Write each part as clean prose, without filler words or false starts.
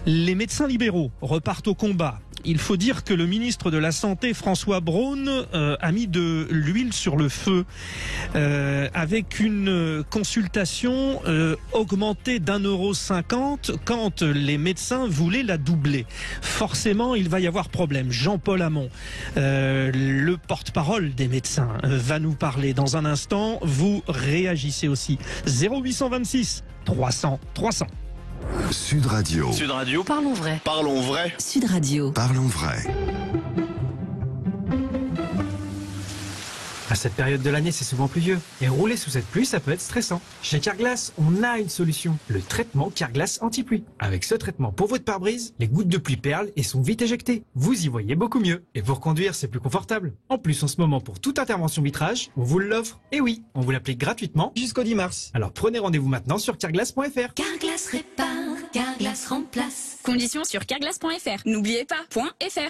Les médecins libéraux repartent au combat. Il faut dire que le ministre de la Santé, François Braun, a mis de l'huile sur le feu avec une consultation augmentée d'1,50 € quand les médecins voulaient la doubler. Forcément, il va y avoir problème. Jean-Paul Hamon, le porte-parole des médecins, va nous parler dans un instant. Vous réagissez aussi. 0826 300 300. Sud Radio. Sud Radio. Parlons vrai. Parlons vrai. Sud Radio. Parlons vrai. À cette période de l'année, c'est souvent pluvieux. Et rouler sous cette pluie, ça peut être stressant. Chez Carglass, on a une solution. Le traitement Carglass anti-pluie. Avec ce traitement pour votre pare-brise, les gouttes de pluie perlent et sont vite éjectées. Vous y voyez beaucoup mieux. Et pour conduire, c'est plus confortable. En plus, en ce moment, pour toute intervention vitrage, on vous l'offre. Et oui, on vous l'applique gratuitement jusqu'au 10 mars. Alors prenez rendez-vous maintenant sur carglass.fr. Carglass répare, Carglass remplace. Conditions sur carglass.fr. N'oubliez pas, .fr.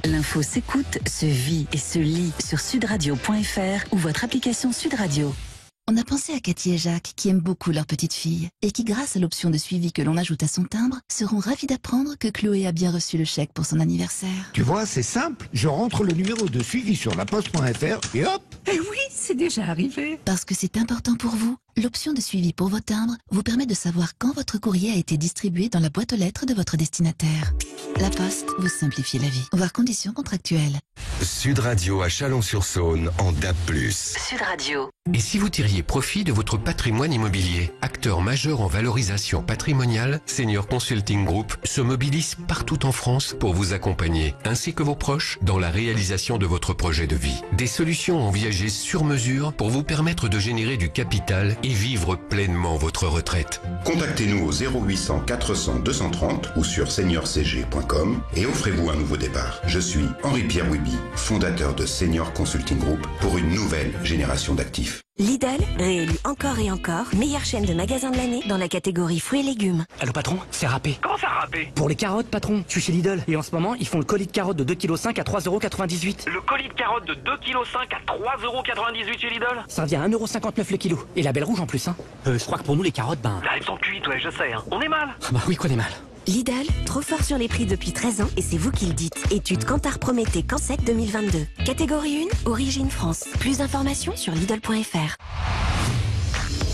L'info s'écoute, se vit et se lit sur sudradio.fr ou votre application Sud Radio. On a pensé à Cathy et Jacques qui aiment beaucoup leur petite fille et qui, grâce à l'option de suivi que l'on ajoute à son timbre, seront ravis d'apprendre que Chloé a bien reçu le chèque pour son anniversaire. Tu vois, c'est simple. Je rentre le numéro de suivi sur laposte.fr et hop. Eh oui, c'est déjà arrivé. Parce que c'est important pour vous, l'option de suivi pour vos timbres vous permet de savoir quand votre courrier a été distribué dans la boîte aux lettres de votre destinataire. La Poste vous simplifie la vie. Voir conditions contractuelles. Sud Radio à Chalon-sur-Saône en DAB+. Sud Radio. Et si vous tiriez profit de votre patrimoine immobilier? Acteur majeur en valorisation patrimoniale, Senior Consulting Group se mobilise partout en France pour vous accompagner, ainsi que vos proches, dans la réalisation de votre projet de vie. Des solutions envisagées sur mesure pour vous permettre de générer du capital et vivre pleinement votre retraite. Contactez-nous au 0800 400 230 ou sur seniorcg.com et offrez-vous un nouveau départ. Je suis Henri-Pierre Wiby, fondateur de Senior Consulting Group pour une nouvelle génération d'actifs. Lidl, réélu encore et encore, meilleure chaîne de magasins de l'année dans la catégorie fruits et légumes. Allô patron, c'est râpé. Comment ça râpé? Pour les carottes patron, je suis chez Lidl et en ce moment ils font le colis de carottes de 2,5 kg à 3,98 €. Le colis de carottes de 2,5 kg à 3,98 € chez Lidl? Ça revient à 1,59 € le kilo. Et la belle rouge en plus hein. Je crois que pour nous les carottes elles sont cuites, ouais je sais hein. On est mal. Ah bah oui qu'on est mal. Lidl, trop fort sur les prix depuis 13 ans et c'est vous qui le dites. Étude Kantar Prométhée Cansec 2022. Catégorie 1, Origine France. Plus d'informations sur Lidl.fr.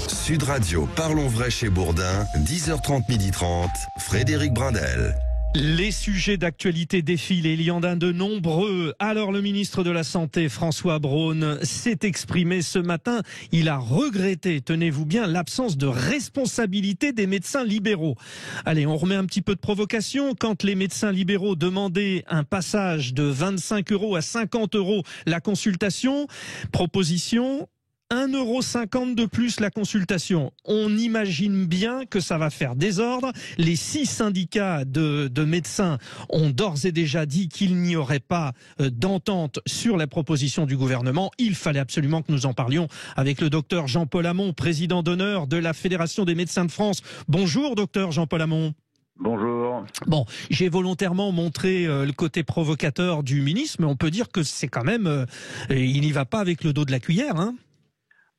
Sud Radio, Parlons vrai chez Bourdin, 10h30, 12h30, Frédéric Brindel. Les sujets d'actualité défilent et il y en a de nombreux. Alors le ministre de la Santé, François Braun, s'est exprimé ce matin. Il a regretté, tenez-vous bien, l'absence de responsabilité des médecins libéraux. Allez, on remet un petit peu de provocation. Quand les médecins libéraux demandaient un passage de 25 € à 50 € la consultation, proposition... 1,50 € de plus la consultation. On imagine bien que ça va faire désordre. Les 6 syndicats de médecins ont d'ores et déjà dit qu'il n'y aurait pas d'entente sur la proposition du gouvernement. Il fallait absolument que nous en parlions avec le docteur Jean-Paul Hamon, président d'honneur de la Fédération des médecins de France. Bonjour docteur Jean-Paul Hamon. Bonjour. Bon, j'ai volontairement montré le côté provocateur du ministre, mais on peut dire que c'est quand même... il n'y va pas avec le dos de la cuillère, hein.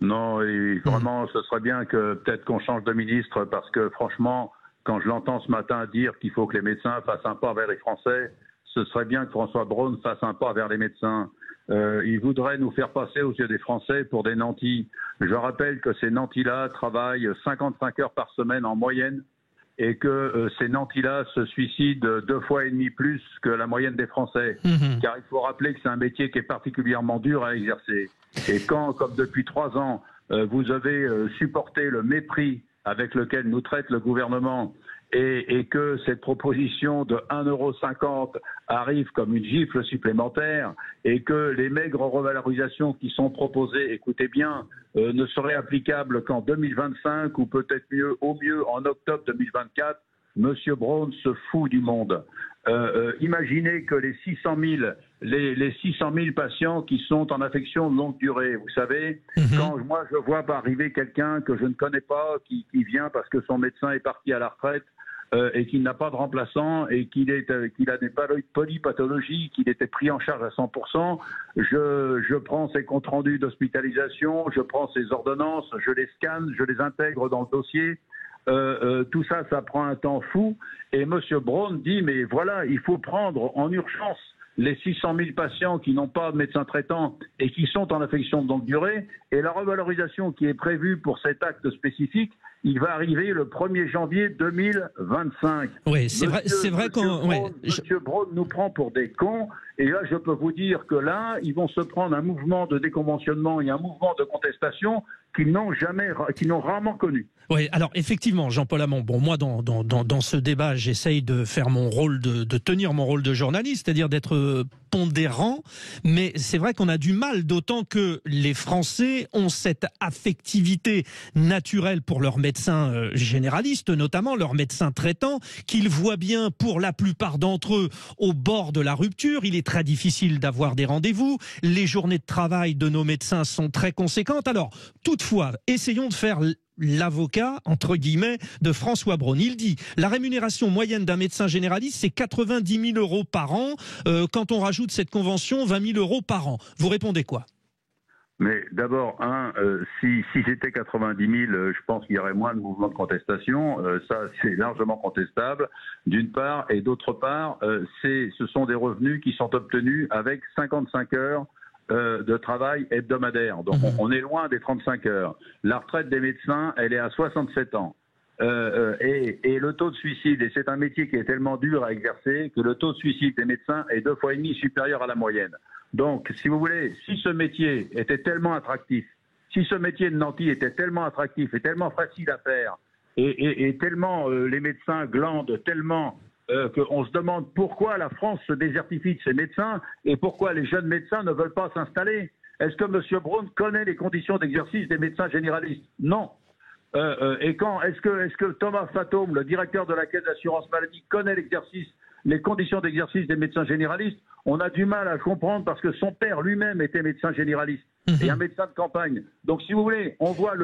Non, et vraiment, ce serait bien que peut-être qu'on change de ministre parce que franchement, quand je l'entends ce matin dire qu'il faut que les médecins fassent un pas vers les Français, ce serait bien que François Braun fasse un pas vers les médecins. Il voudrait nous faire passer aux yeux des Français pour des nantis. Je rappelle que ces nantis-là travaillent 55 heures par semaine en moyenne et que ces nantis-là se suicident 2,5 fois plus que la moyenne des Français. Car il faut rappeler que c'est un métier qui est particulièrement dur à exercer. Et quand, comme depuis 3 ans, vous avez supporté le mépris avec lequel nous traite le gouvernement et que cette proposition de 1,50 € arrive comme une gifle supplémentaire et que les maigres revalorisations qui sont proposées, écoutez bien, ne seraient applicables qu'en 2025 ou peut-être mieux, au mieux en octobre 2024, Monsieur Braun se fout du monde. Imaginez que les 600 000 patients qui sont en affection de longue durée, vous savez, quand moi je vois arriver quelqu'un que je ne connais pas, qui vient parce que son médecin est parti à la retraite, et qu'il n'a pas de remplaçant et qu'il a des polypathologies, qu'il était pris en charge à 100%, je prends ses comptes rendus d'hospitalisation, je prends ses ordonnances, je les scanne, je les intègre dans le dossier. tout ça, ça prend un temps fou. Et M. Braun dit, mais voilà, il faut prendre en urgence les 600 000 patients qui n'ont pas de médecin traitant et qui sont en affection de longue durée. Et la revalorisation qui est prévue pour cet acte spécifique, il va arriver le 1er janvier 2025. Oui, c'est vrai qu'on... Monsieur Braun nous prend pour des cons. Et là, je peux vous dire que là, ils vont se prendre un mouvement de déconventionnement et un mouvement de contestation qu'ils n'ont rarement connu. Oui, alors effectivement, Jean-Paul Hamon, bon, moi dans ce débat, j'essaye de faire mon rôle, de tenir mon rôle de journaliste, c'est-à-dire d'être pondérant, mais c'est vrai qu'on a du mal, d'autant que les Français ont cette affectivité naturelle pour leurs médecins généralistes, notamment leurs médecins traitants, qu'ils voient bien pour la plupart d'entre eux au bord de la rupture. Il est très difficile d'avoir des rendez-vous, les journées de travail de nos médecins sont très conséquentes. Alors, toutefois, essayons de faire l'avocat, entre guillemets, de François Braun. Il dit, la rémunération moyenne d'un médecin généraliste, c'est 90 000 € par an. Quand on rajoute cette convention, 20 000 € par an. Vous répondez quoi ? Mais d'abord, si c'était 90 000, je pense qu'il y aurait moins de mouvements de contestation. Ça, c'est largement contestable, d'une part. Et d'autre part, ce sont des revenus qui sont obtenus avec 55 heures de travail hebdomadaire. Donc on est loin des 35 heures. La retraite des médecins, elle est à 67 ans. Et le taux de suicide, et c'est un métier qui est tellement dur à exercer, que le taux de suicide des médecins est 2,5 fois supérieur à la moyenne. Donc, si vous voulez, si ce métier était tellement attractif, si ce métier de nanti était tellement attractif et tellement facile à faire, et tellement les médecins glandent tellement qu'on se demande pourquoi la France se désertifie de ses médecins et pourquoi les jeunes médecins ne veulent pas s'installer. Est-ce que M. Braun connaît les conditions d'exercice des médecins généralistes? Non. Est-ce que Thomas Fatome, le directeur de la Caisse d'assurance maladie, connaît les conditions d'exercice des médecins généralistes? On a du mal à le comprendre parce que son père lui-même était médecin généraliste et un médecin de campagne. Donc, si vous voulez, on voit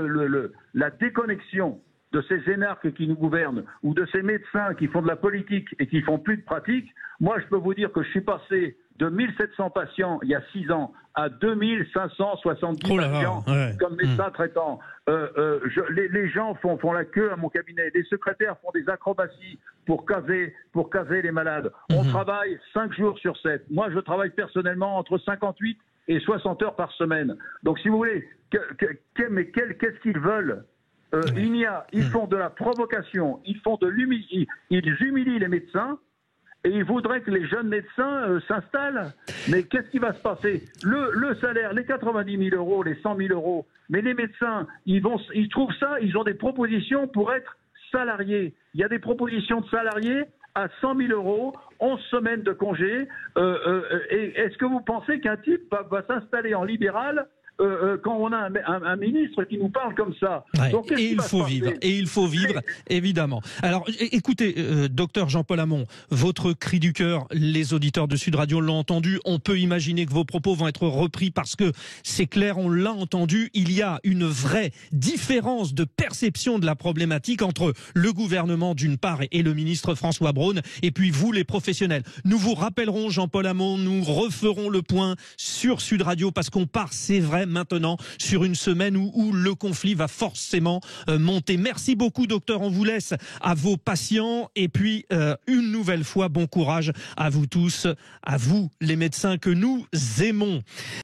la déconnexion de ces énarques qui nous gouvernent ou de ces médecins qui font de la politique et qui font plus de pratique. Moi, je peux vous dire que je suis passé de 1700 patients il y a 6 ans à 2570 patients comme médecin traitant. Les gens font la queue à mon cabinet. Les secrétaires font des acrobaties pour caser les malades. On travaille 5 jours sur 7. Moi, je travaille personnellement entre 58 et 60 heures par semaine. Donc, si vous voulez, qu'est-ce qu'ils veulent? Ils font de la provocation, ils humilient les médecins et ils voudraient que les jeunes médecins s'installent. Mais qu'est-ce qui va se passer? Le salaire, les 90 000 €, les 100 000 €, mais les médecins, ils trouvent ça, ils ont des propositions pour être salariés. Il y a des propositions de salariés à 100 000 €, 11 semaines de congé. Et est-ce que vous pensez qu'un type va s'installer en libéral quand on a un ministre qui nous parle comme ça? Donc, et il faut vivre, évidemment. Alors, écoutez, docteur Jean-Paul Hamon, votre cri du cœur, les auditeurs de Sud Radio l'ont entendu. On peut imaginer que vos propos vont être repris parce que c'est clair, on l'a entendu. Il y a une vraie différence de perception de la problématique entre le gouvernement d'une part et le ministre François Braun, et puis vous, les professionnels. Nous vous rappellerons, Jean-Paul Hamon, nous referons le point sur Sud Radio parce qu'on part, c'est vrai, maintenant sur une semaine où le conflit va forcément monter. Merci beaucoup, docteur. On vous laisse à vos patients et puis une nouvelle fois, bon courage à vous tous, à vous les médecins que nous aimons.